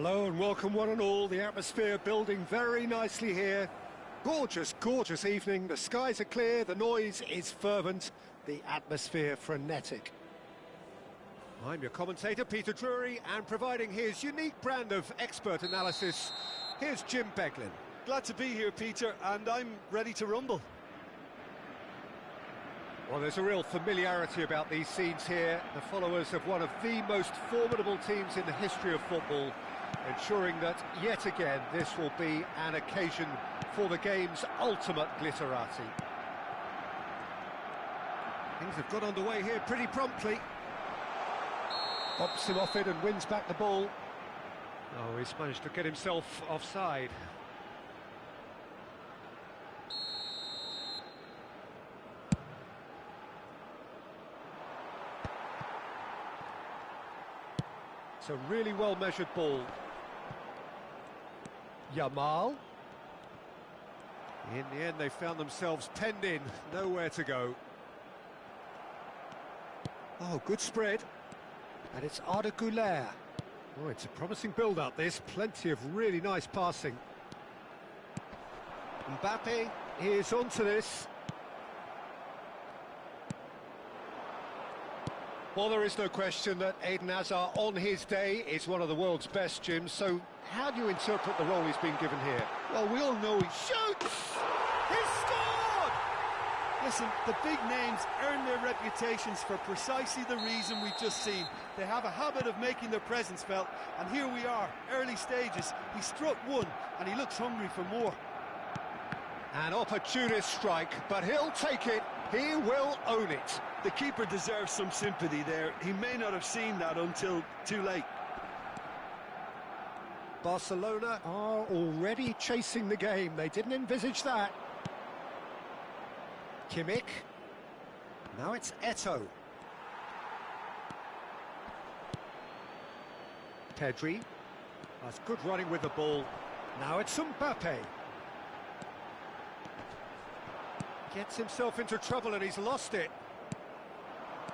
Hello and welcome one and all. The atmosphere building very nicely here. Gorgeous, gorgeous evening. The skies are clear, the noise is fervent, the atmosphere frenetic. I'm your commentator, Peter Drury, and providing his unique brand of expert analysis, here's Jim Beglin. Glad to be here, Peter, and I'm ready to rumble. Well, there's a real familiarity about these scenes here. The followers of one of the most formidable teams in the history of football, ensuring that, yet again, this will be an occasion for the game's ultimate glitterati. Things have got underway here pretty promptly. Bops him off it and wins back the ball. Oh, he's managed to get himself offside. It's a really well-measured ball. Yamal. In the end, they found themselves penned in, nowhere to go. Oh, good spread. And it's Arda Güler. Oh, it's a promising build-up, this. Plenty of really nice passing. Mbappe is onto this. Well, there is no question that Eden Hazard, on his day, is one of the world's best, Jim. So, how do you interpret the role he's been given here? Well, we all know he shoots! He's scored! Listen, the big names earn their reputations for precisely the reason we've just seen. They have a habit of making their presence felt, and here we are, early stages. He struck one, and he looks hungry for more. An opportunist strike, but he'll take it. He will own it. The keeper deserves some sympathy there. He may not have seen that until too late. Barcelona are already chasing the game. They didn't envisage that. Kimmich. Now it's Eto'o. Pedri. That's good running with the ball. Now it's Mbappe. Gets himself into trouble and he's lost it.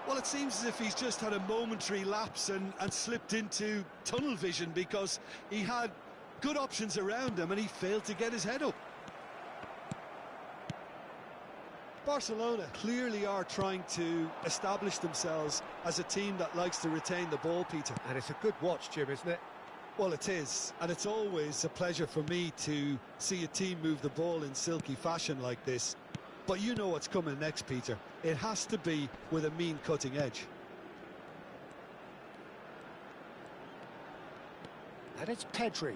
Well, it seems as if he's just had a momentary lapse and slipped into tunnel vision, because he had good options around him and he failed to get his head up. Barcelona clearly are trying to establish themselves as a team that likes to retain the ball, Peter. And it's a good watch, Jim, isn't it? Well, it is, and it's always a pleasure for me to see a team move the ball in silky fashion like this. But you know what's coming next, Peter. It has to be with a mean cutting edge. And it's Pedri.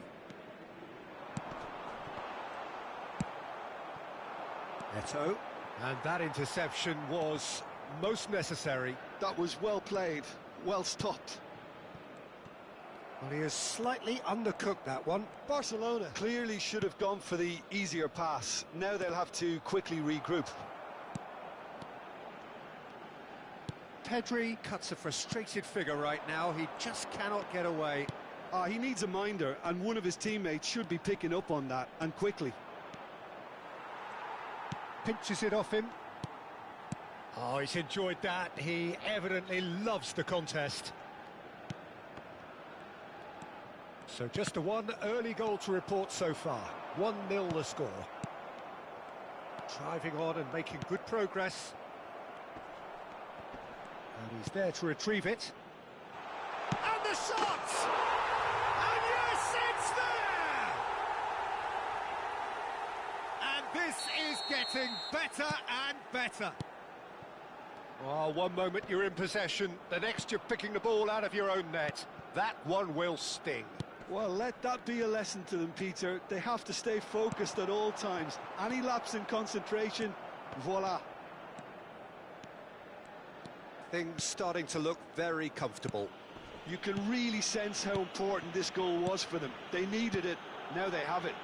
Eto'o. And that interception was most necessary. That was well played, well stopped. Well, he has slightly undercooked that one. Barcelona clearly should have gone for the easier pass. Now they'll have to quickly regroup. Pedri cuts a frustrated figure right now. He just cannot get away. He needs a minder, and one of his teammates should be picking up on that, and quickly. Pinches it off him. Oh, he's enjoyed that. He evidently loves the contest. So just a one early goal to report so far. 1-0 the score. Driving on and making good progress. And he's there to retrieve it. And the shot! And yes, it's there! And this is getting better and better. Oh, one moment you're in possession, the next you're picking the ball out of your own net. That one will sting. Well, let that be a lesson to them, Peter. They have to stay focused at all times. Any lapse in concentration, voila. Things starting to look very comfortable. You can really sense how important this goal was for them. They needed it, now they have it.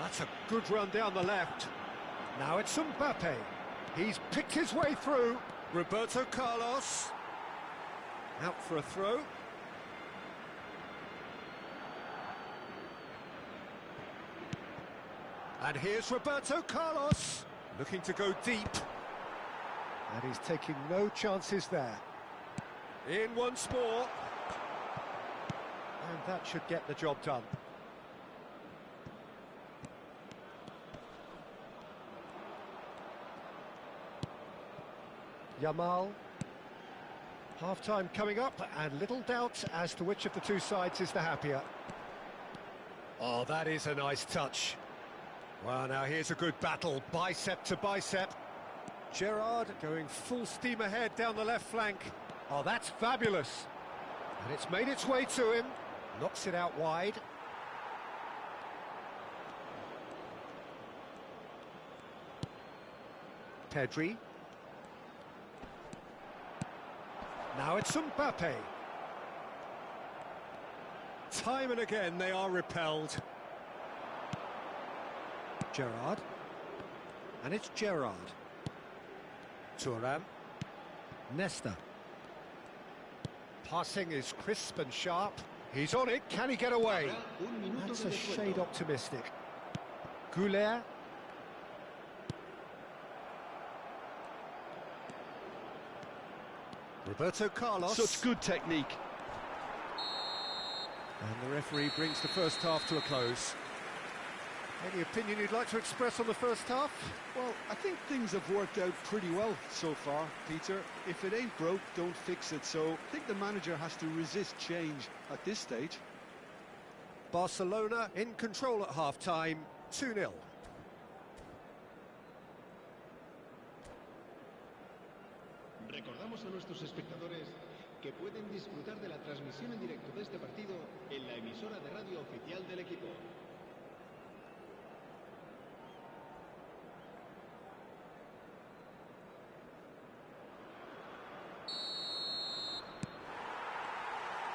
That's a good run down the left. Now it's Mbappe. He's picked his way through. Roberto Carlos. Out for a throw. And here's Roberto Carlos, looking to go deep. And he's taking no chances there. In once more. And And that should get the job done. Yamal. Half-time coming up, and little doubt as to which of the two sides is the happier. Oh, that is a nice touch. Well, now here's a good battle, bicep to bicep. Gerrard going full steam ahead down the left flank. Oh, that's fabulous. And it's made its way to him. Knocks it out wide. Pedri. Now it's Mbappe. Time and again they are repelled. Gerrard. And it's Gerrard. Thuram. Nesta. Passing is crisp and sharp. He's on it. Can he get away? That's a shade optimistic. Goulet. Roberto Carlos. Such good technique. And the referee brings the first half to a close. Any opinion you'd like to express on the first half? Well, I think things have worked out pretty well so far, Peter. If it ain't broke, don't fix it. So I think the manager has to resist change at this stage. Barcelona in control at half-time, 2-0. Recordamos a nuestros espectadores que pueden disfrutar de la transmisión en directo de este partido en la emisora de radio oficial del equipo.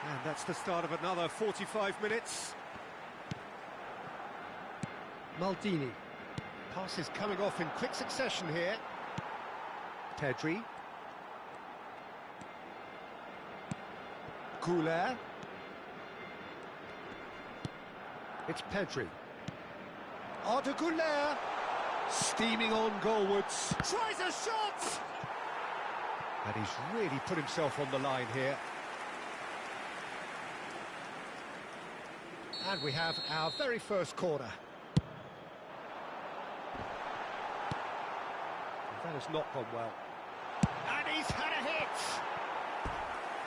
And that's the start of another 45 minutes. Maldini. Passes coming off in quick succession here. Pedri. Goulet. It's Pedri. Arda Goulet. Steaming on goalwards. Tries a shot! And he's really put himself on the line here. And we have our very first corner. That has not gone well. And he's had a hit!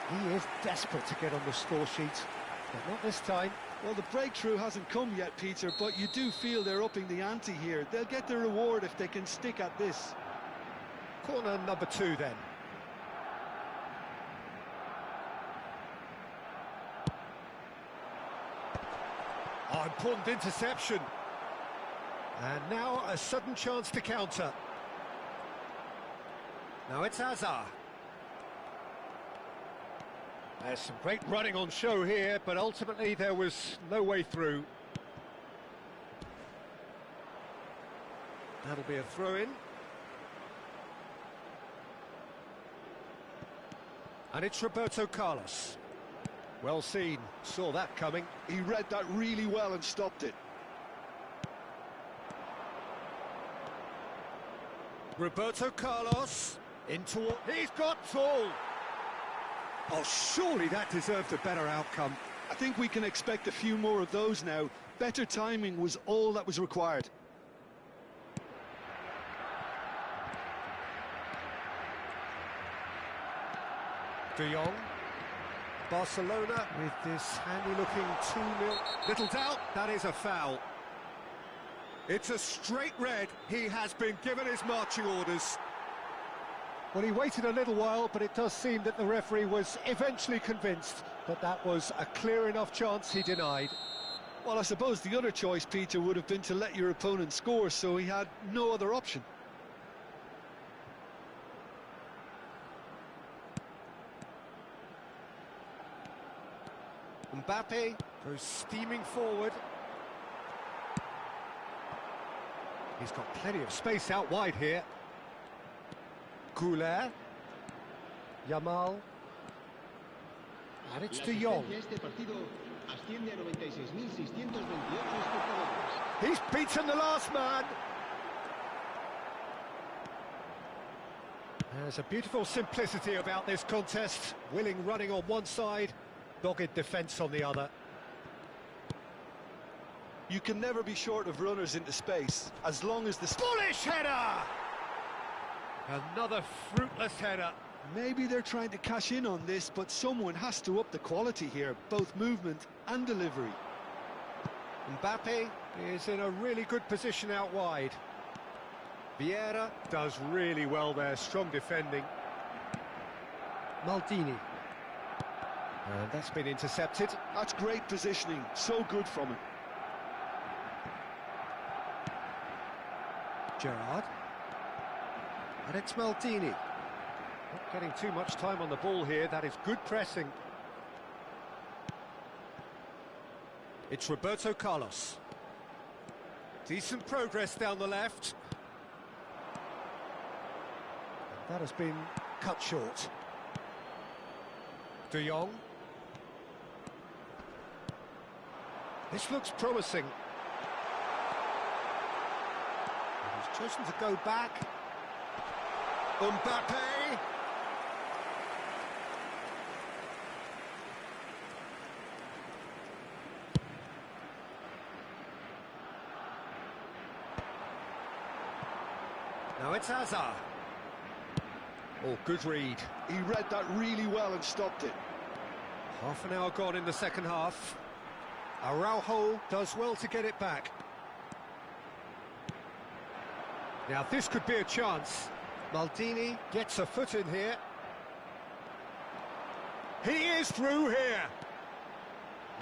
He is desperate to get on the score sheet, but not this time. Well, the breakthrough hasn't come yet, Peter, but you do feel they're upping the ante here. They'll get the reward if they can stick at this. Corner number 2 then. Oh, important interception. And now a sudden chance to counter. Now it's Hazard. There's some great running on show here, but ultimately there was no way through. That'll be a throw-in. And it's Roberto Carlos. Well seen, saw that coming. He read that really well and stopped it. Roberto Carlos into... He's got full! Oh, surely that deserved a better outcome. I think we can expect a few more of those now. Better timing was all that was required. De Jong. Barcelona with this handy-looking 2-0. Little doubt, that is a foul. It's a straight red. He has been given his marching orders. Well, he waited a little while, but it does seem that the referee was eventually convinced that that was a clear enough chance he denied. Well, I suppose the other choice, Peter, would have been to let your opponent score, so he had no other option. Mbappe goes steaming forward. He's got plenty of space out wide here. Goulet. Yamal. And it's De Jong. He's beaten the last man. There's a beautiful simplicity about this contest. Willing running on one side, dogged defence on the other. You can never be short of runners into space, as long as the... Bullish header! Another fruitless header. Maybe they're trying to cash in on this, but someone has to up the quality here, both movement and delivery. Mbappe is in a really good position out wide. Vieira does really well there, strong defending. Maldini. And that's been intercepted. That's great positioning, so good from him. Gerrard. And it's Maldini. Not getting too much time on the ball here, that is good pressing. It's Roberto Carlos. Decent progress down the left. That has been cut short. De Jong. This looks promising. And he's chosen to go back. Mbappe. Now it's Hazard. Oh, good read. He read that really well and stopped it. Half an hour gone in the second half. Araujo does well to get it back. Now this could be a chance. Maldini gets a foot in here. He is through here.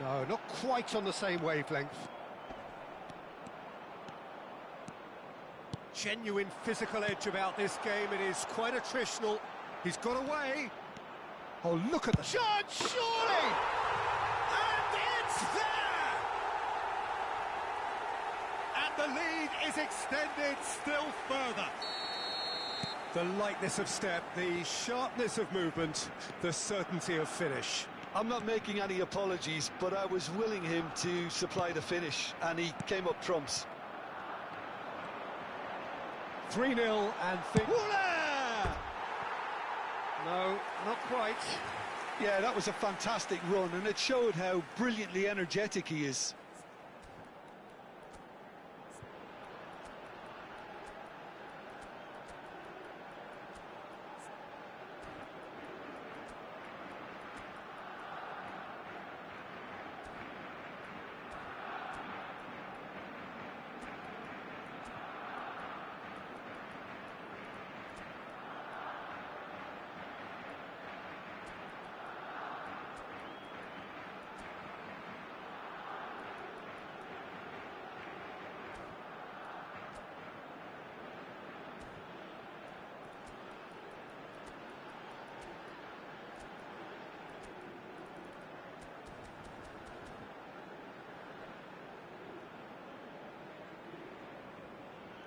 No, not quite on the same wavelength. Genuine physical edge about this game. It is quite attritional. He's got away. Oh, look at the shot, surely! And it's there! And the lead is extended still further. The lightness of step, the sharpness of movement, the certainty of finish. I'm not making any apologies, but I was willing him to supply the finish, and he came up trumps. 3-0 and no, not quite. Yeah, that was a fantastic run, and it showed how brilliantly energetic he is.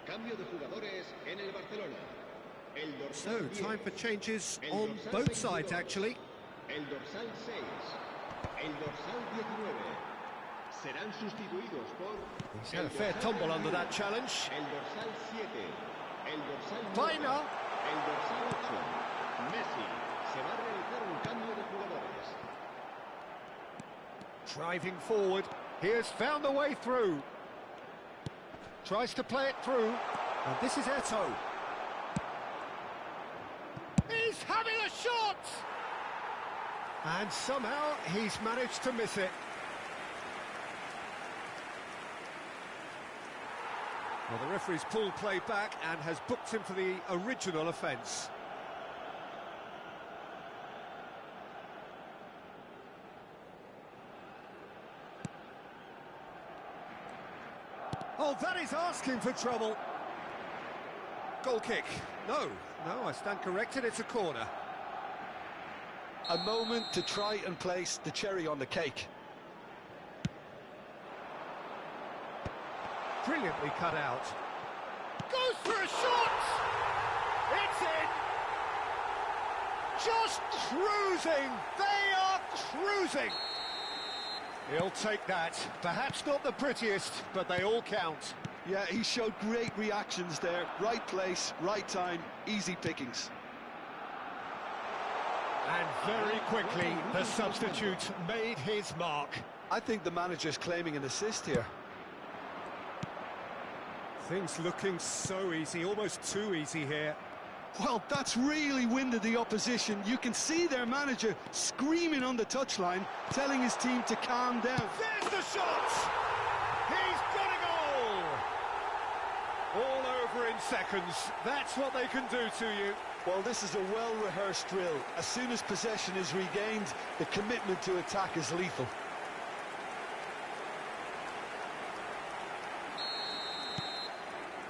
Cambio de jugadores en el Barcelona. El dorsal So, 10, time for changes el on dorsal both 22, sides, actually. El dorsal 6, el dorsal 19. Serán sustituidos por... He's had a fair tumble under that challenge. El dorsal 7, el dorsal 9, Vaina. el dorsal 8. Messi. Se va a realizar un cambio de jugadores. Driving forward, he has found a way through. Tries to play it through, and this is Eto'o. He's having a shot! And somehow he's managed to miss it. Well, the referee's pulled play back and has booked him for the original offence. Oh, that is asking for trouble. Goal kick. No, I stand corrected, it's a corner. A moment to try and place the cherry on the cake. Brilliantly cut out. Goes for a shot! It's in! Just cruising! They are cruising! He'll take that. Perhaps not the prettiest, but they all count. Yeah, he showed great reactions there. Right place, right time, easy pickings. And very quickly, the substitute made his mark. I think the manager's claiming an assist here. Things looking so easy, almost too easy here. Well, that's really winded the opposition. You can see their manager screaming on the touchline, telling his team to calm down. There's the shot! He's got a goal! All over in seconds. That's what they can do to you. Well, this is a well-rehearsed drill. As soon as possession is regained, the commitment to attack is lethal.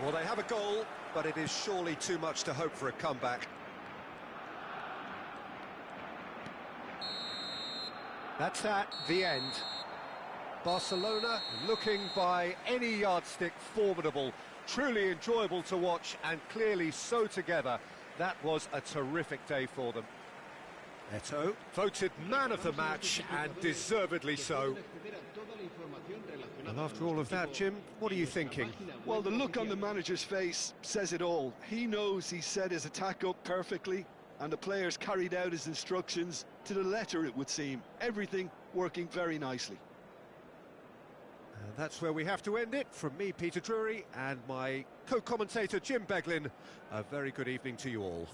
Well, they have a goal, but it is surely too much to hope for a comeback. That's at the end. Barcelona looking by any yardstick formidable, truly enjoyable to watch and clearly so together. That was a terrific day for them. Eto, voted man of the match and deservedly so. And after all of that, Jim, what are you thinking? Well, the look on the manager's face says it all. He knows he set his attack up perfectly, and the players carried out his instructions to the letter, it would seem. Everything working very nicely. And that's where we have to end it. From me, Peter Drury, and my co-commentator, Jim Beglin. A very good evening to you all.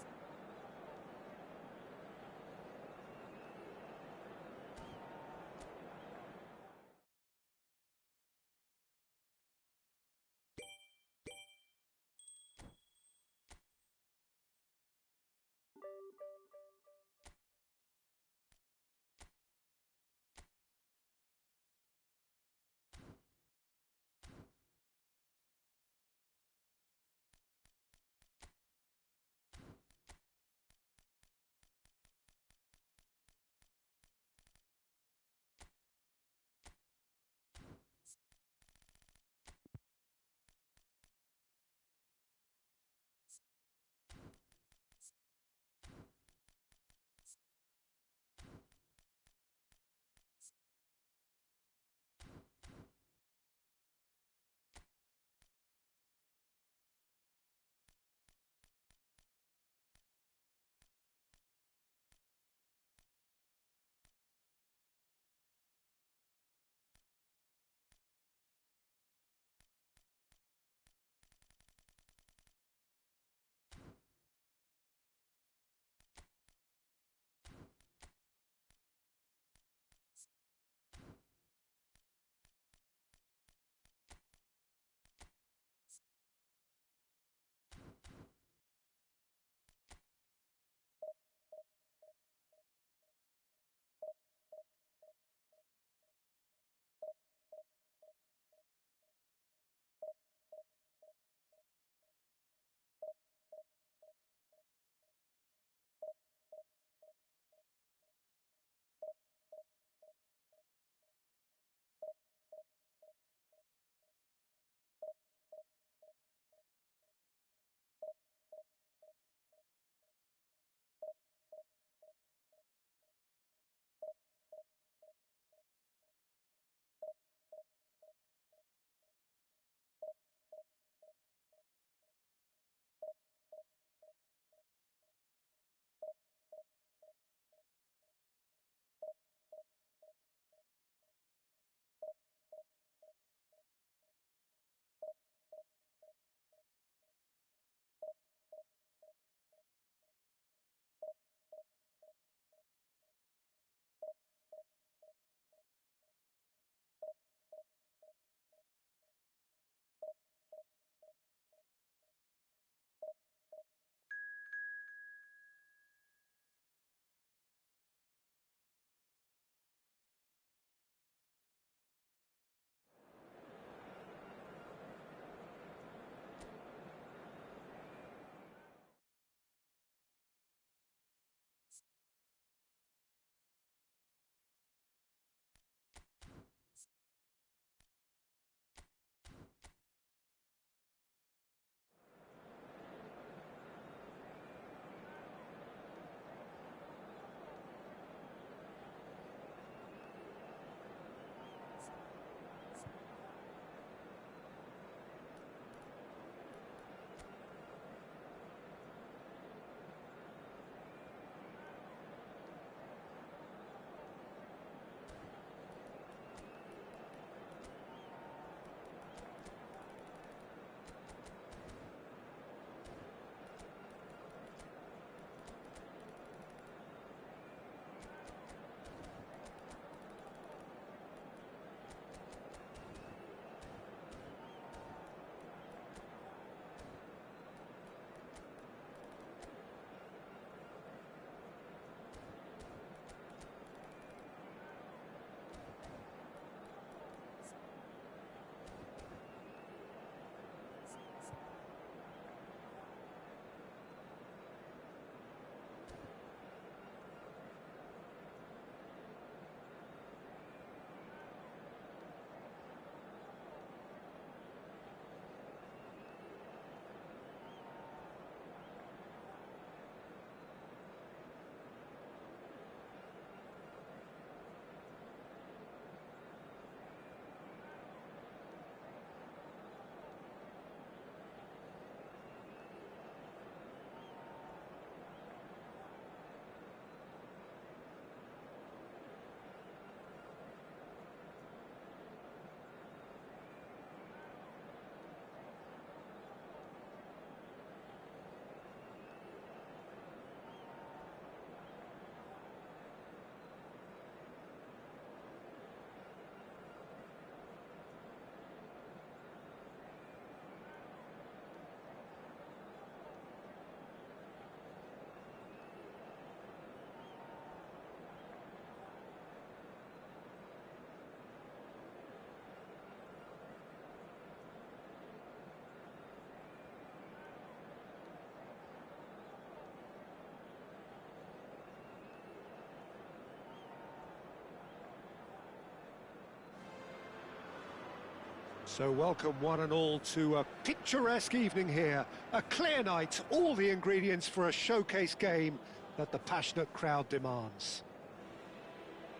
So welcome one and all to a picturesque evening here. A clear night, all the ingredients for a showcase game that the passionate crowd demands.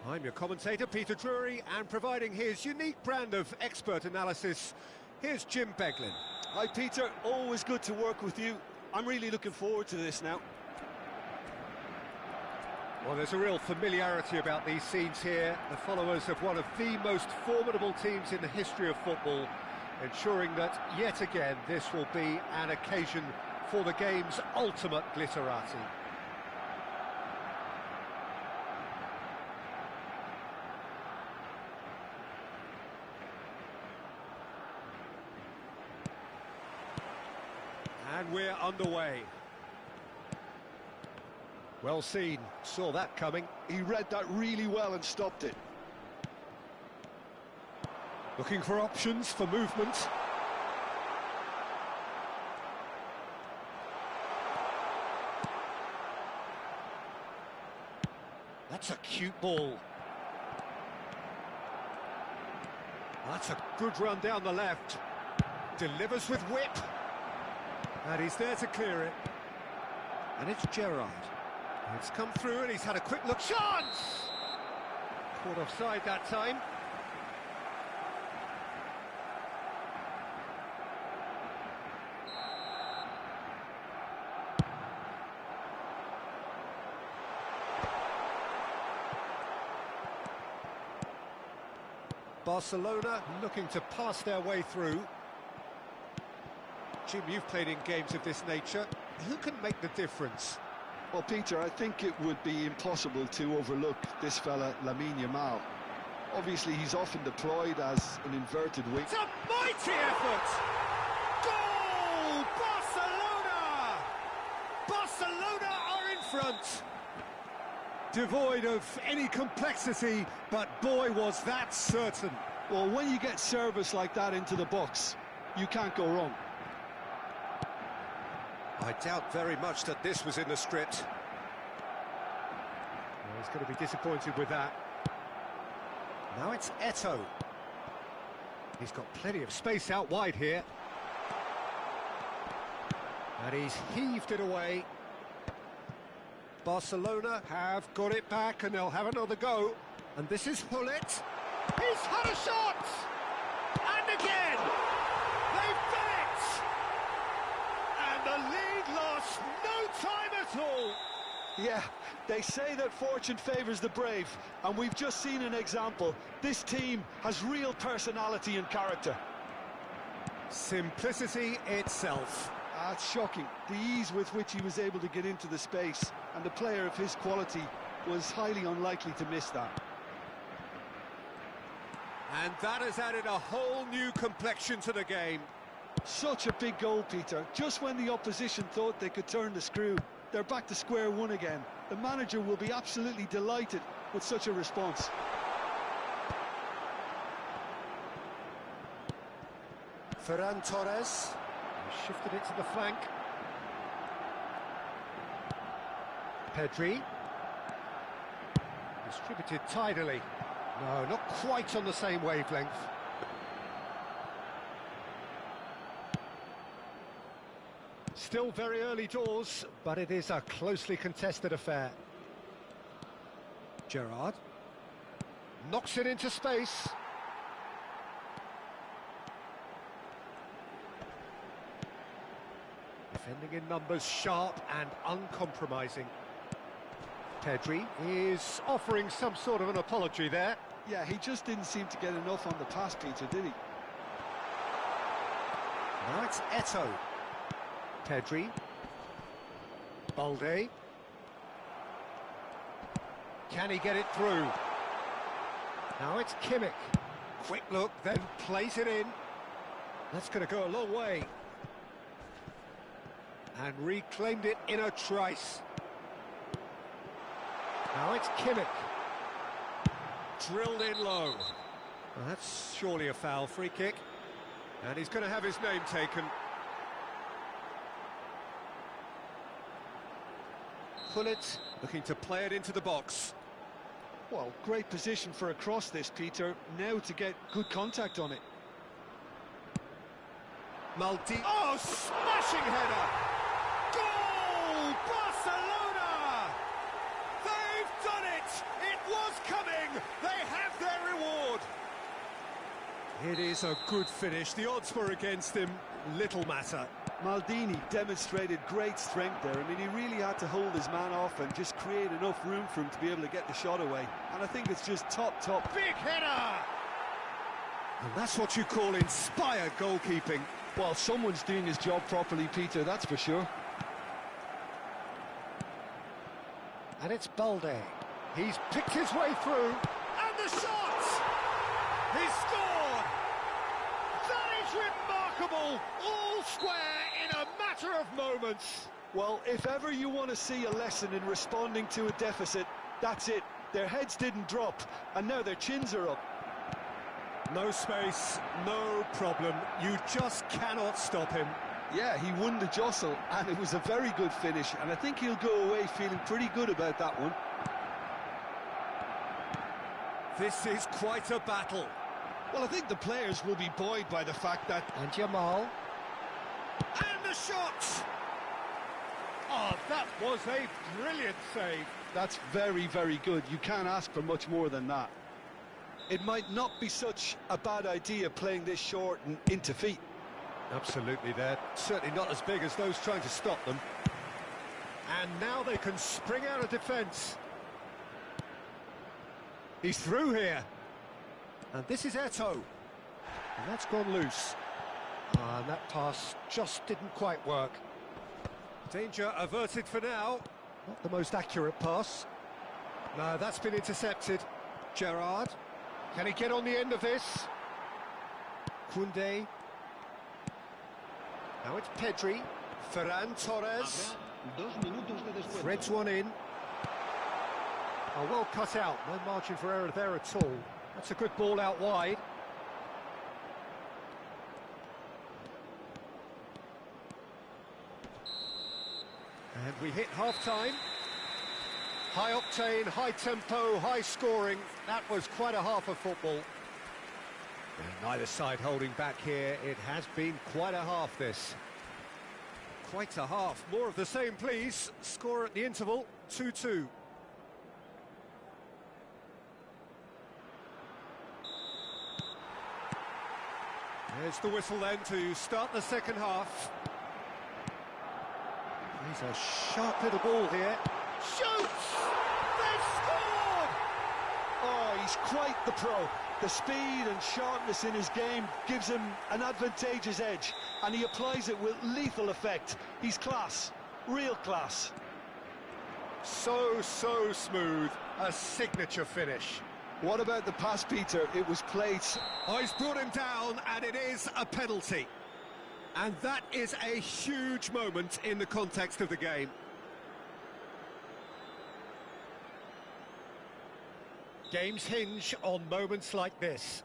I'm your commentator, Peter Drury, and providing his unique brand of expert analysis, here's Jim Beglin. Hi Peter, always good to work with you. I'm really looking forward to this now. Well, there's a real familiarity about these scenes here. The followers of one of the most formidable teams in the history of football, ensuring that, yet again, this will be an occasion for the game's ultimate glitterati. And we're underway. Well seen, saw that coming. He read that really well and stopped it. Looking for options for movement. That's a cute ball. That's a good run down the left. Delivers with whip. And he's there to clear it. And it's Gerrard. It's come through and he's had a quick look. Chance! Caught offside that time. Barcelona looking to pass their way through. Jim, you've played in games of this nature. Who can make the difference? Well, Peter, I think it would be impossible to overlook this fella, Lamine Yamal. Obviously, he's often deployed as an inverted wing. It's a mighty effort! Goal! Barcelona! Barcelona are in front! Devoid of any complexity, but boy, was that certain. Well, when you get service like that into the box, you can't go wrong. I doubt very much that this was in the script. Well, he's going to be disappointed with that. Now it's Eto'o. He's got plenty of space out wide here. And he's heaved it away. Barcelona have got it back and they'll have another go. And this is Hullet. He's had a shot! And again! They've done it! And the lead lost no time at all. Yeah, they say that fortune favours the brave, and we've just seen an example. This team has real personality and character. Simplicity itself. It's shocking, the ease with which he was able to get into the space, and the player of his quality was highly unlikely to miss that. And that has added a whole new complexion to the game. Such a big goal, Peter. Just when the opposition thought they could turn the screw, they're back to square one again. The manager will be absolutely delighted with such a response. Ferran Torres shifted it to the flank. Pedri distributed tidily. No, not quite on the same wavelength. Still very early doors, but it is a closely contested affair. Gerrard knocks it into space. Defending in numbers, sharp and uncompromising. Pedri is offering some sort of an apology there. Yeah, he just didn't seem to get enough on the pass, Peter, did he? Now it's Eto'o. Pedri. Balde. Can he get it through? Now it's Kimmich. Quick look, then plays it in. That's going to go a long way. And reclaimed it in a trice. Now it's Kimmich. Drilled in low. Well, that's surely a foul, free kick. And he's going to have his name taken. Hullet looking to play it into the box. Well, great position for a cross this, Peter. Now to get good contact on it. Oh, smashing header! Goal! Barcelona! They've done it! It was coming! They have their reward! It is a good finish. The odds were against him. Little matter. Maldini demonstrated great strength there. I mean, he really had to hold his man off and just create enough room for him to be able to get the shot away. And I think it's just top. Big header! And that's what you call inspired goalkeeping. Well, someone's doing his job properly, Peter, that's for sure. And it's Balde. He's picked his way through. And the shot! He scored! That is remarkable! All square in a matter of moments. Well, if ever you want to see a lesson in responding to a deficit, that's it. Their heads didn't drop, and now their chins are up. No space, no problem. You just cannot stop him. Yeah, he won the jostle, and it was a very good finish, and I think he'll go away feeling pretty good about that one. This is quite a battle. Well, I think the players will be buoyed by the fact that... And Jamal. And the shot! Oh, that was a brilliant save. That's very, very good. You can't ask for much more than that. It might not be such a bad idea playing this short and into feet. Absolutely, they're certainly not as big as those trying to stop them. And now they can spring out of defence. He's through here. And this is Eto'o. And that's gone loose. And that pass just didn't quite work. Danger averted for now. Not the most accurate pass. No, that's been intercepted. Gerrard. Can he get on the end of this? Koundé. Now it's Pedri. Ferran Torres. Threads one in. Oh, well cut out. No margin for error there at all. That's a good ball out wide. And we hit half-time. High octane, high tempo, high scoring. That was quite a half of football. And neither side holding back here. It has been quite a half, this. Quite a half. More of the same, please. Score at the interval, 2-2. There's the whistle then to start the second half. He's a sharp little ball here. Shoots! They've scored! Oh, he's quite the pro. The speed and sharpness in his game gives him an advantageous edge, and he applies it with lethal effect. He's class, real class. So smooth. A signature finish. What about the pass, Peter? It was played... Oh, he's brought him down, and it is a penalty. And that is a huge moment in the context of the game. Games hinge on moments like this.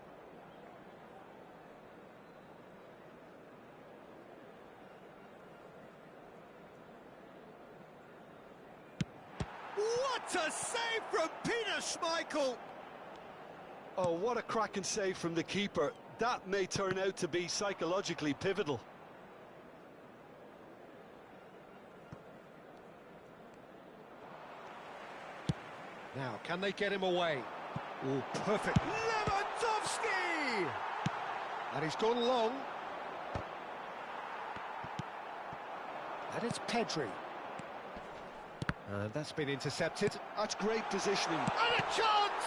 What a save from Peter Schmeichel! Oh, what a cracking save from the keeper. That may turn out to be psychologically pivotal. Now, can they get him away? Oh, perfect. Lewandowski! And he's gone long. And it's Pedri. And that's been intercepted. That's great positioning. And a chance!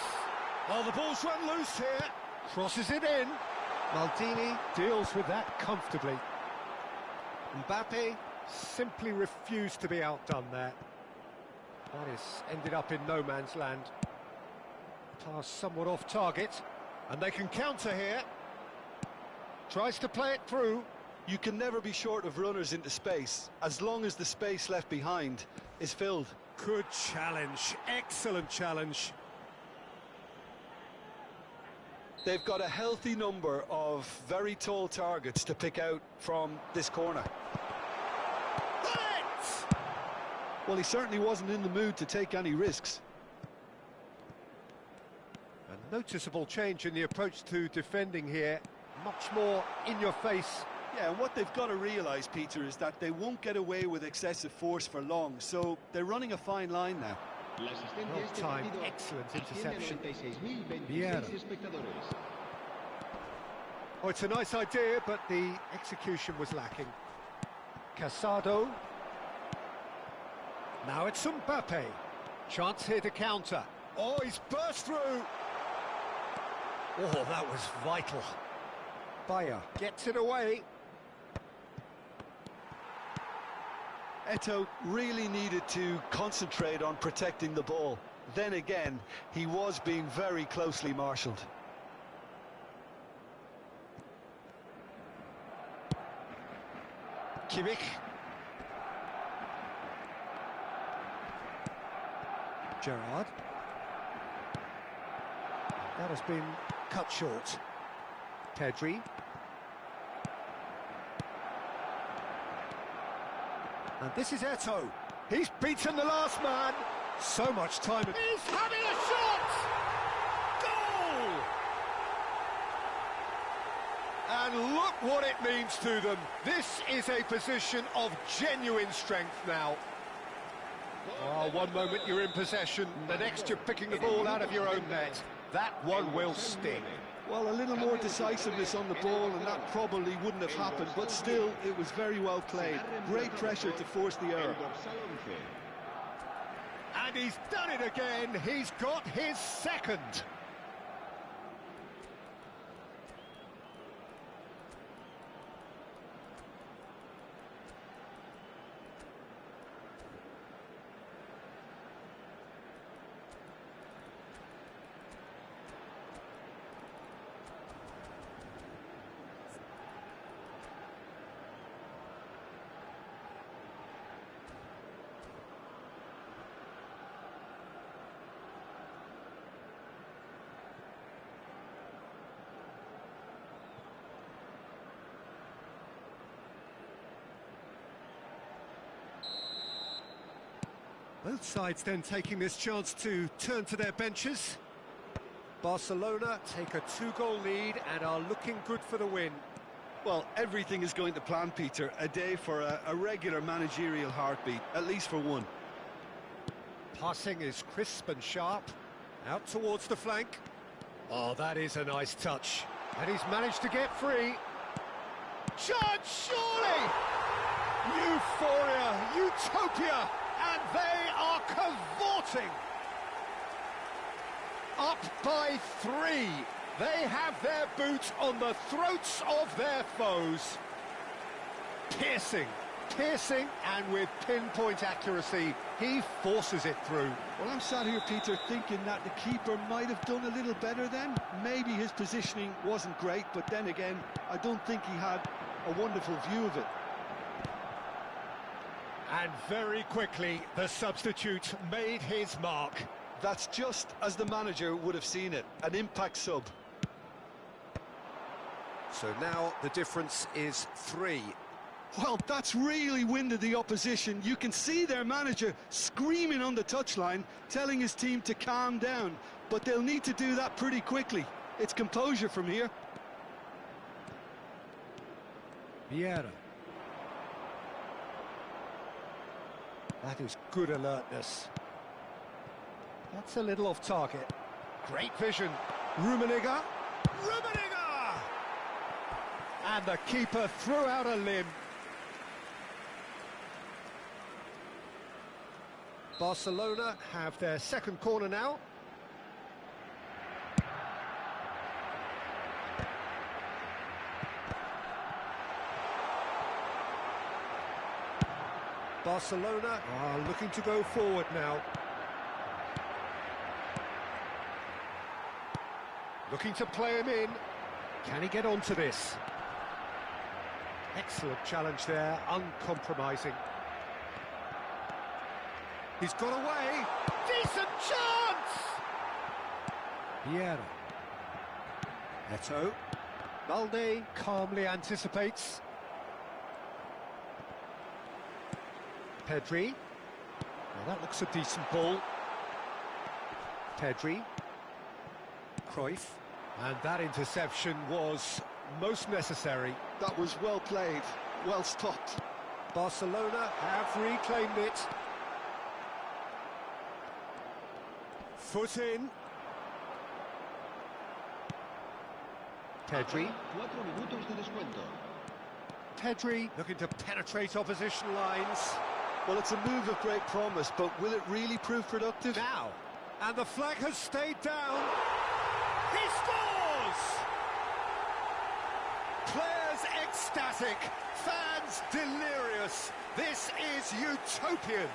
Oh, the ball's run loose here. Crosses it in. Maldini deals with that comfortably. Mbappe simply refused to be outdone there. That is ended up in no man's land. Pass somewhat off target. And they can counter here. Tries to play it through. You can never be short of runners into space, as long as the space left behind is filled. Good challenge. Excellent challenge. They've got a healthy number of very tall targets to pick out from this corner. Well, he certainly wasn't in the mood to take any risks. A noticeable change in the approach to defending here. Much more in your face. Yeah, and what they've got to realise, Peter, is that they won't get away with excessive force for long, so they're running a fine line now. Well timed, excellent interception. Oh, it's a nice idea, but the execution was lacking. Casado. Now it's Mbappe. Chance here to counter. Oh, he's burst through. Oh, that was vital. Bayer gets it away. Eto'o really needed to concentrate on protecting the ball. Then again, he was being very closely marshalled. Kimmich. Gerrard. That has been cut short. Pedri. And this is Eto'o. He's beaten the last man. So much time. He's having a shot! Goal! And look what it means to them. This is a position of genuine strength now. Oh, one moment you're in possession, the next you're picking the ball out of your own net. That one will sting. Well, a little more decisiveness on the ball and that probably wouldn't have happened, but still, it was very well played. Great pressure to force the error. And he's done it again, he's got his second. Both sides then taking this chance to turn to their benches. Barcelona take a 2-goal lead and are looking good for the win. Well, everything is going to plan, Peter. A day for a regular managerial heartbeat, at least for one. Passing is crisp and sharp. Out towards the flank. Oh, that is a nice touch. And he's managed to get free. Chance, surely! Euphoria, utopia! And they are cavorting. Up by 3. They have their boot on the throats of their foes. Piercing, and with pinpoint accuracy, he forces it through. Well, I'm sat here, Peter, thinking that the keeper might have done a little better then. Maybe his positioning wasn't great, but then again, I don't think he had a wonderful view of it. And very quickly, the substitute made his mark. That's just as the manager would have seen it, an impact sub. So now the difference is 3. Well, that's really winded the opposition. You can see their manager screaming on the touchline, telling his team to calm down. But they'll need to do that pretty quickly. It's composure from here. Vieira. That is good alertness. That's a little off target. Great vision. Rummenigge. And the keeper threw out a limb. Barcelona have their second corner now. Barcelona are looking to go forward now. Looking to play him in. Can he get onto this? Excellent challenge there, uncompromising. He's got away. Decent chance! Vieira. Eto'o. Balde calmly anticipates. Pedri. Well, that looks a decent ball. Pedri. Cruyff. And that interception was most necessary. That was well played, well stopped. Barcelona have reclaimed it. Foot in. Pedri. 4 minutos de descuento. Pedri looking to penetrate opposition lines. Well, it's a move of great promise, but will it really prove productive? Now, and the flag has stayed down. He scores! Players ecstatic, fans delirious. This is utopian.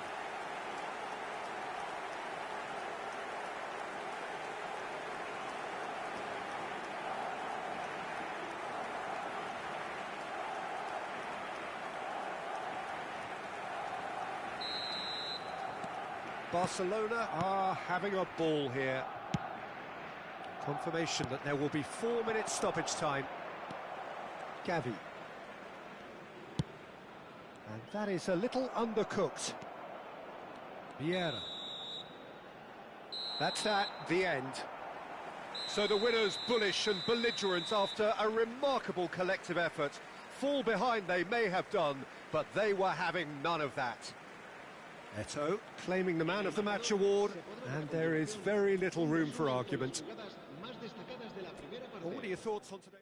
Barcelona are having a ball here. Confirmation that there will be 4 minutes stoppage time. Gavi. And that is a little undercooked. Vieira. That's the end. So the winners bullish and belligerent after a remarkable collective effort. Fall behind they may have done, but they were having none of that. Eto'o claiming the Man of the Match award, and there is very little room for argument. What are your thoughts on today?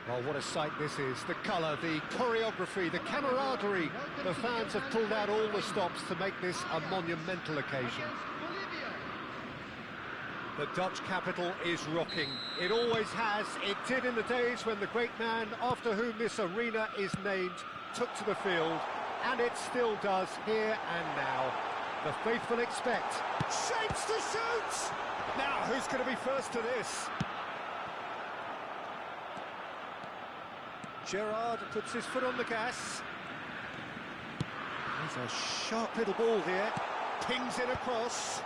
Well, what a sight this is. The colour, the choreography, the camaraderie. The fans have pulled out all the stops to make this a monumental occasion. The Dutch capital is rocking. It always has. It did in the days when the great man after whom this arena is named took to the field, and it still does here and now. The faithful expect. Shapes to shoot! Now, who's going to be first to this? Gerrard puts his foot on the gas. There's a sharp little ball here. Pings it across.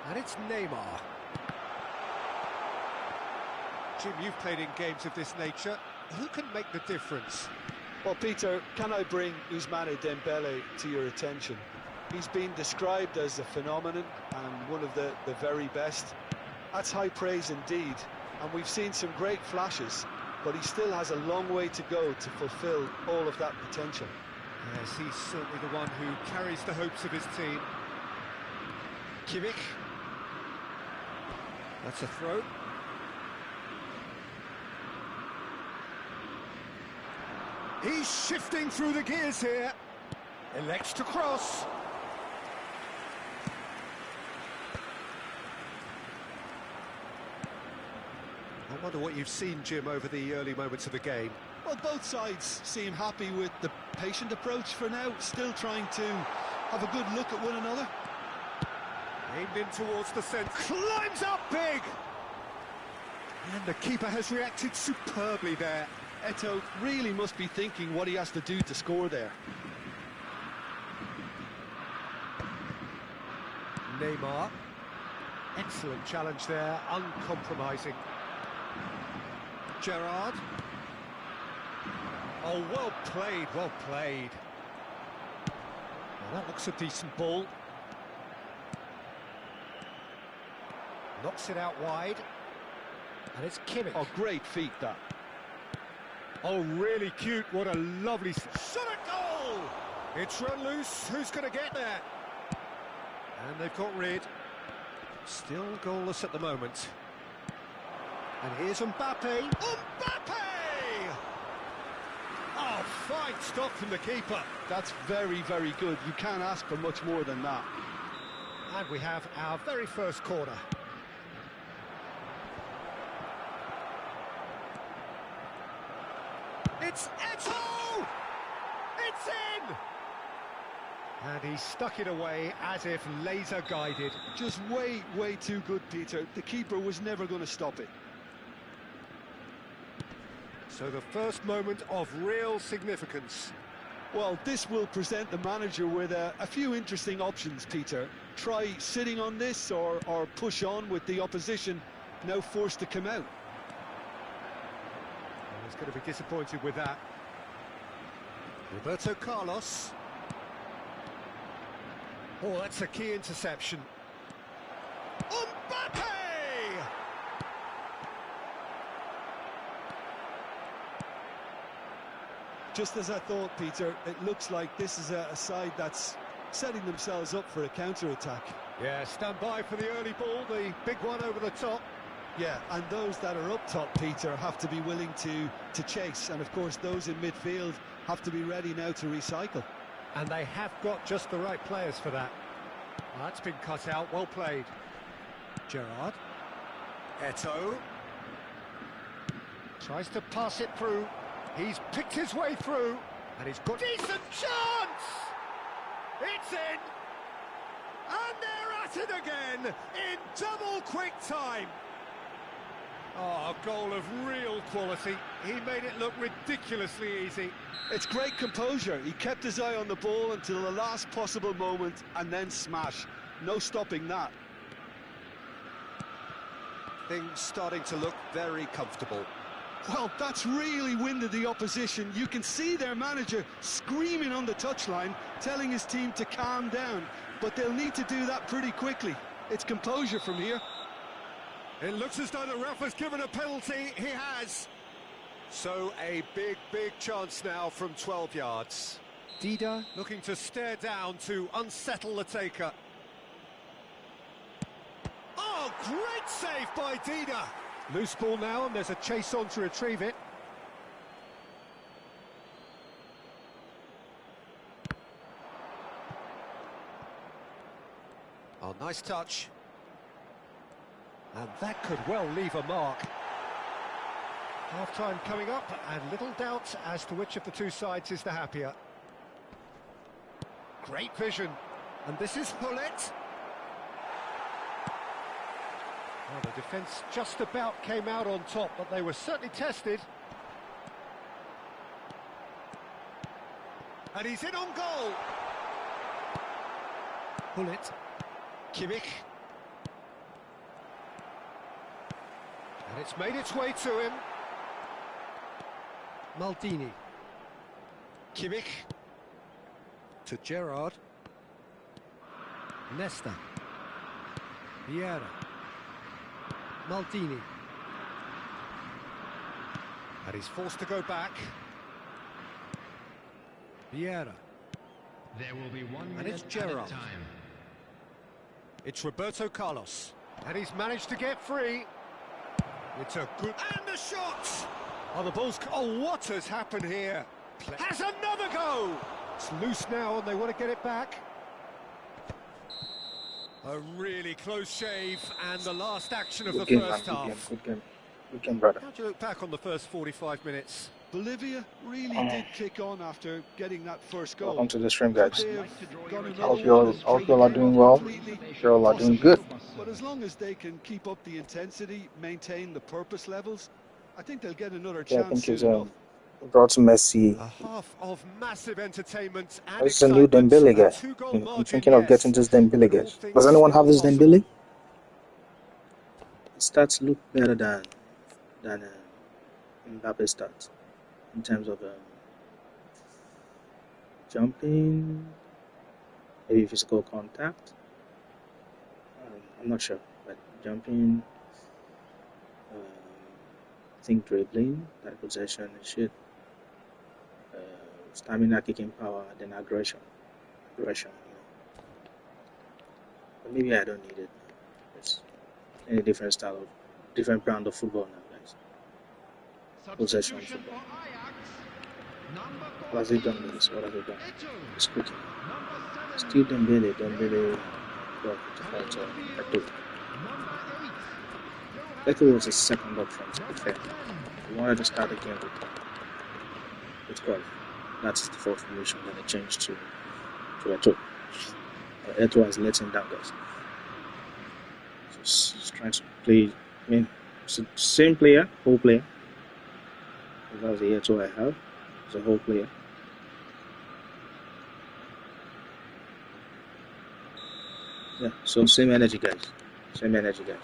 And it's Neymar. Jim, you've played in games of this nature. Who can make the difference? Well, Peter, can I bring Ousmane Dembele to your attention? He's been described as a phenomenon and one of the very best. That's high praise indeed. And we've seen some great flashes, but he still has a long way to go to fulfill all of that potential. Yes, he's certainly the one who carries the hopes of his team. Kimmich. That's a throw. He's shifting through the gears here. Elects to cross. I wonder what you've seen, Jim, over the early moments of the game. Well, both sides seem happy with the patient approach for now, still trying to have a good look at one another. Aimed in towards the centre. Climbs up big! And the keeper has reacted superbly there. Eto'o really must be thinking what he has to do to score there. Neymar. Excellent challenge there, uncompromising. Gerrard. Oh, well played, well played. Well, that looks a decent ball. Knocks it out wide. And it's Kimmich. Oh, great feat, that. Oh, really cute. What a lovely shot at goal! It's run loose. Who's going to get there? And they've got rid. Still goalless at the moment. And here's Mbappe. Mbappe! Oh, fine stop from the keeper. That's very, very good. You can't ask for much more than that. And we have our very first corner. It's Eto'o! It's in! And he stuck it away as if laser-guided. Just way, way too good, Peter. The keeper was never going to stop it. So the first moment of real significance. Well, this will present the manager with a few interesting options, Peter. Try sitting on this or push on with the opposition now forced to come out. He's going to be disappointed with that. Roberto Carlos. Oh, that's a key interception. Mbappe! Just as I thought, Peter, it looks like this is a side that's setting themselves up for a counter-attack. Yeah, stand by for the early ball, the big one over the top. Yeah, and those that are up top, Peter, have to be willing to chase. And, of course, those in midfield have to be ready now to recycle. And they have got just the right players for that. Well, that's been cut out, well played. Gerrard. Eto'o. Tries to pass it through. He's picked his way through. And he's got decent chance! It's in! And they're at it again in double quick time. Oh, a goal of real quality. He made it look ridiculously easy. It's great composure. He kept his eye on the ball until the last possible moment and then smash. No stopping that. Things starting to look very comfortable. Well, that's really winded the opposition. You can see their manager screaming on the touchline, telling his team to calm down. But they'll need to do that pretty quickly. It's composure from here. It looks as though the ref has given a penalty. He has. So a big, big chance now from 12 yards. Dida looking to stare down to unsettle the taker. Oh, great save by Dida. Loose ball now, and there's a chase on to retrieve it. Oh, nice touch. And that could well leave a mark. Half-time coming up, and little doubt as to which of the two sides is the happier. Great vision. And this is Hullet. Well, the defence just about came out on top, but they were certainly tested. And he's in on goal. Hullet. Kimmich. And it's made its way to him. Maldini. Kimmich. To Gerrard. Nesta. Vieira. Maldini. And he's forced to go back. Vieira. There will be 1 And minute it's Gerrard. at a time. It's Roberto Carlos. And he's managed to get free. It's a good... And the shot! Oh, the ball's... Oh, what has happened here? Has another go! It's loose now and they want to get it back. A really close shave and the last action of the first half. Good game, brother. How do you look back on the first 45 minutes? Bolivia really did kick on after getting that first goal. Welcome to the stream, guys. They've got I another hope you all one are doing well. You all are doing good. But as long as they can keep up the intensity, maintain the purpose levels, I think they'll get another Yeah, I chance think soon he's enough. brought some Messi. A half of massive entertainment and It's a new Dembele guy. I'm thinking of getting this Dembele guy. Does anyone have this Dembele? His stats look better than Mbappe's stats in terms of jumping, maybe physical contact. I'm not sure, but jumping, I think dribbling, that possession and shit. Stamina, kicking power, then aggression. You know. But maybe I don't need it. It's any different style of, different brand of football now, guys. Possession football. What has he done with this? What have he done? It's cooking. Still Dembele, well, Eto'o was his second option, to be fair. He wanted to start again with Golf. That's the fourth formation that they changed to Eto'o. Eto'o has let him down, guys. So he's trying to play, I mean, it's the same player, whole player. That's the Eto'o I have. It's a whole player. Yeah, so same energy, guys. Same energy, guys.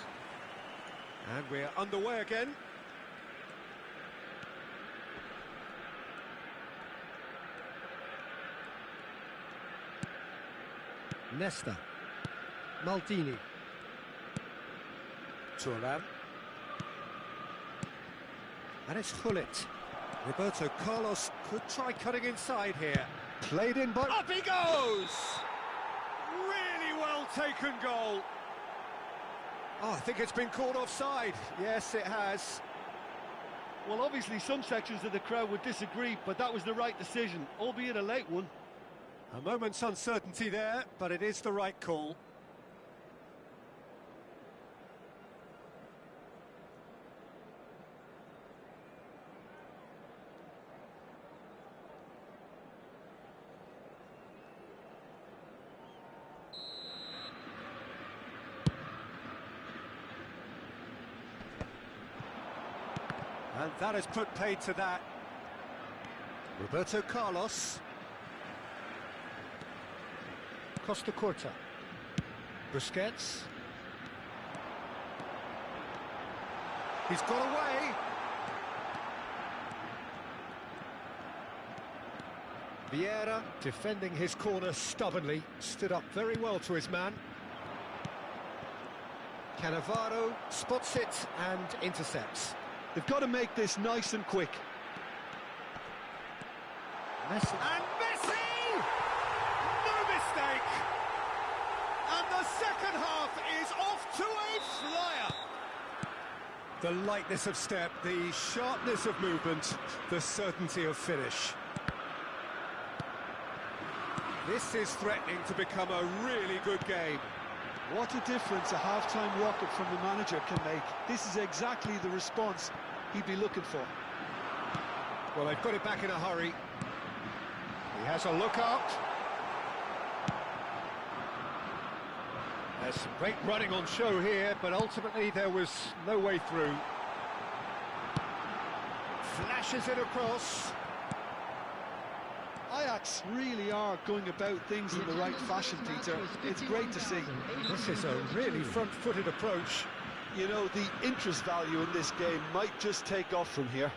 And we're underway again. Nesta. Maldini. Thuram. And it's Hullet. Roberto Carlos could try cutting inside here. Played in by... Up he goes! Really well taken goal. Oh, I think it's been called offside. Yes, it has. Well, obviously some sections of the crowd would disagree, but that was the right decision, albeit a late one. A moment's uncertainty there, but it is the right call. And that has put paid to that. Roberto Carlos. Costa Curta. Busquets. He's got away. Vieira defending his corner stubbornly. Stood up very well to his man. Cannavaro spots it and intercepts. They've got to make this nice and quick. Messi. And Messi! No mistake! And the second half is off to a flyer. The lightness of step, the sharpness of movement, the certainty of finish. This is threatening to become a really good game. What a difference a half-time rocket from the manager can make. This is exactly the response he'd be looking for. Well, they've got it back in a hurry. He has a look out. There's some great running on show here, but ultimately there was no way through. Flashes it across. Ajax really are going about things in the right fashion, Peter. It's great to see. This is a really front-footed approach. You know, the interest value in this game might just take off from here.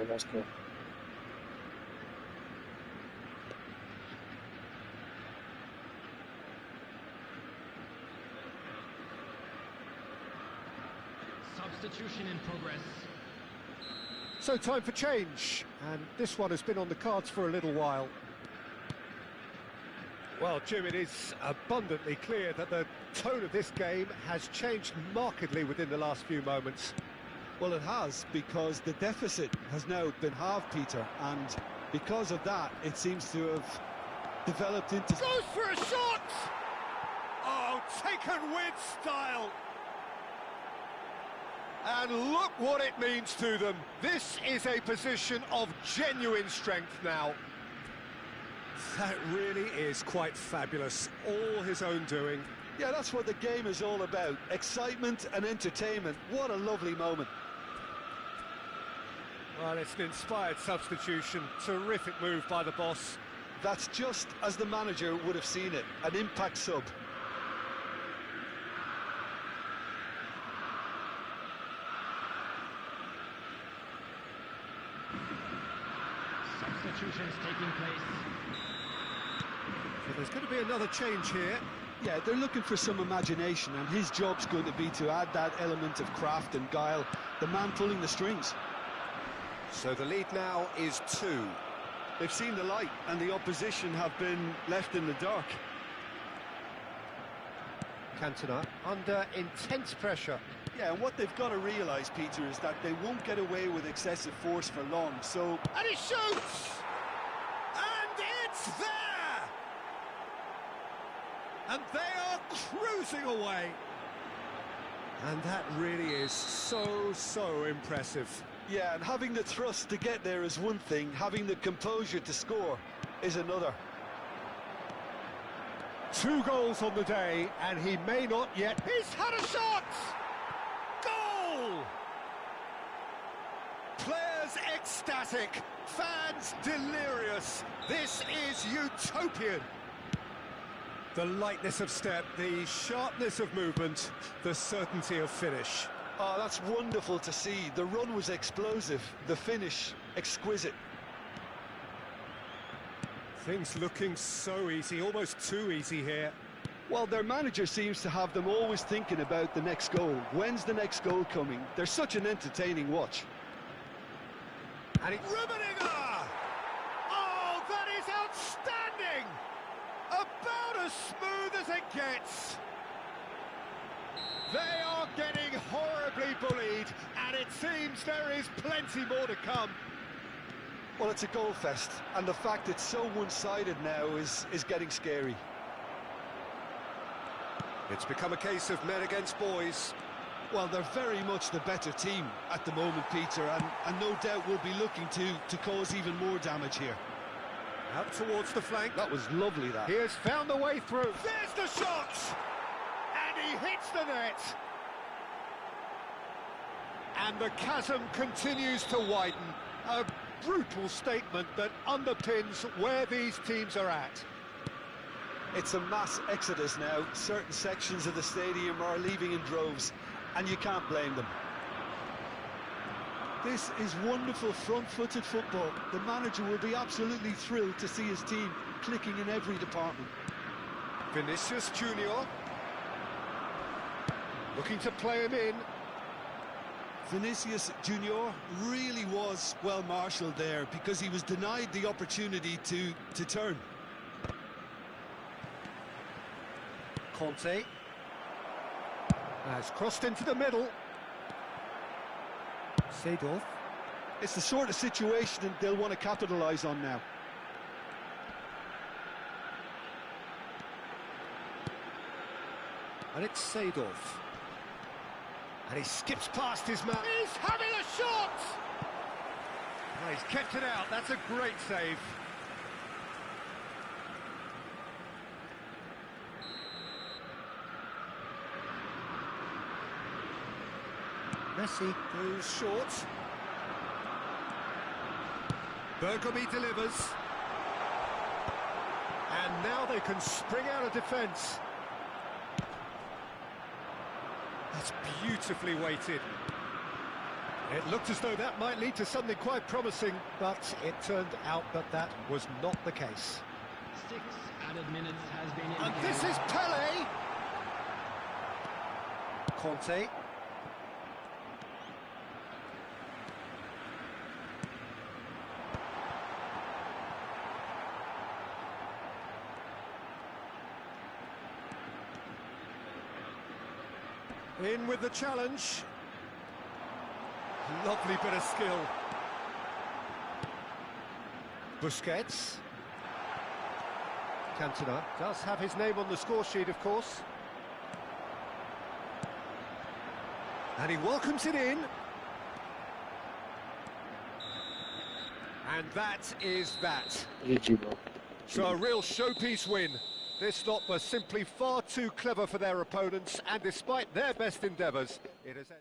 Let's go. Substitution in progress. So time for change, and this one has been on the cards for a little while. Well, Jim, it is abundantly clear that the tone of this game has changed markedly within the last few moments. Well, it has, because the deficit has now been halved, Peter, and because of that, it seems to have developed into... Goes for a shot! Oh, taken with style! And look what it means to them. This is a position of genuine strength now. That really is quite fabulous. All his own doing. Yeah, that's what the game is all about. Excitement and entertainment. What a lovely moment. Well, it's an inspired substitution. Terrific move by the boss. That's just as the manager would have seen it. An impact sub. Substitutions taking place. So there's going to be another change here. Yeah, they're looking for some imagination, and his job's going to be to add that element of craft and guile. The man pulling the strings. So the lead now is 2. They've seen the light, and the opposition have been left in the dark. Cantona under intense pressure. Yeah, and what they've got to realise, Peter, is that they won't get away with excessive force for long, so... And he shoots! And it's there! And they are cruising away. And that really is so impressive. Yeah, and having the thrust to get there is one thing, having the composure to score is another. 2 goals on the day, and he may not yet... He's had a shot! Goal! Players ecstatic, fans delirious. This is utopian. The lightness of step, the sharpness of movement, the certainty of finish. Oh, that's wonderful to see. The run was explosive, the finish exquisite. Things looking so easy, almost too easy here. Well, their manager seems to have them always thinking about the next goal. When's the next goal coming? They're such an entertaining watch. And it's Rummenigge! Oh, that is outstanding! About as smooth as it gets. They are getting horribly bullied, and it seems there is plenty more to come. Well, it's a goal fest, and the fact it's so one-sided now is getting scary. It's become a case of men against boys. Well, they're very much the better team at the moment, Peter, and no doubt will be looking to cause even more damage here. Out towards the flank. That was lovely, that. He has found the way through. There's the shot! And he hits the net. And the chasm continues to widen. A brutal statement that underpins where these teams are at. It's a mass exodus now. Certain sections of the stadium are leaving in droves, and you can't blame them. This is wonderful front-footed football. The manager will be absolutely thrilled to see his team clicking in every department. Vinicius Junior looking to play him in. Vinicius Junior really was well marshalled there because he was denied the opportunity to turn. Conte has crossed into the middle. Seedorf. It's the sort of situation they'll want to capitalise on now. And it's Seedorf. And he skips past his man. He's having a shot! Oh, he's kept it out. That's a great save. Messi goes short. Bergomi delivers. And now they can spring out of defence. That's beautifully weighted. It looked as though that might lead to something quite promising, but it turned out that that was not the case. 6 added minutes has been And indicated. this is Pele. Conte. In with the challenge. Lovely bit of skill. Busquets. Cantona does have his name on the score sheet, of course. And he welcomes it in. And that is that. GG, bro. So a real showpiece win. This lot were simply far too clever for their opponents, and despite their best endeavours, it has had...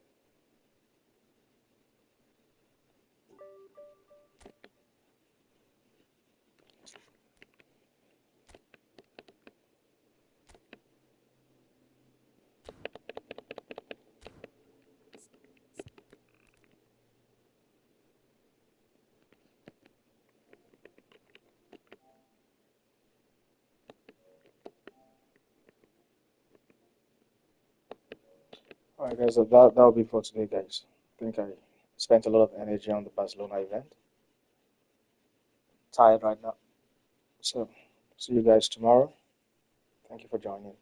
Alright guys, so that'll be for today guys. I think I spent a lot of energy on the Barcelona event. Tired right now. So see you guys tomorrow. Thank you for joining.